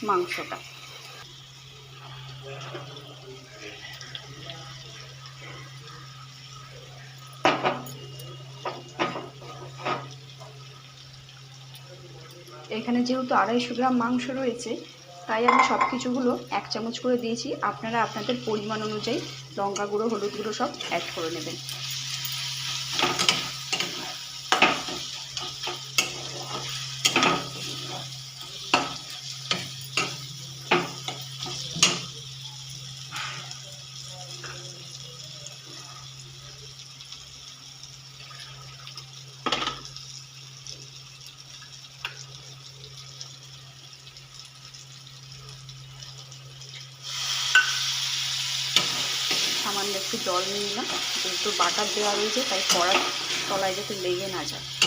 মাংসটা। এখানে যেহেতু 250 গ্রাম মাংস রয়েছে, তাই আমি সব কিছুগুলো 1 চামচ করে দিয়েছি। আপনারা আপনাদের পরিমাণ অনুযায়ী লঙ্কা গুঁড়ো, হলুদ গুঁড়ো সব অ্যাড করে নেবেন। সামান্য একটু জল নিয়ে নিলাম, যেহেতু বাটার দেওয়া রয়েছে তাই কড়ার তলায় যাতে লেগে না যায়।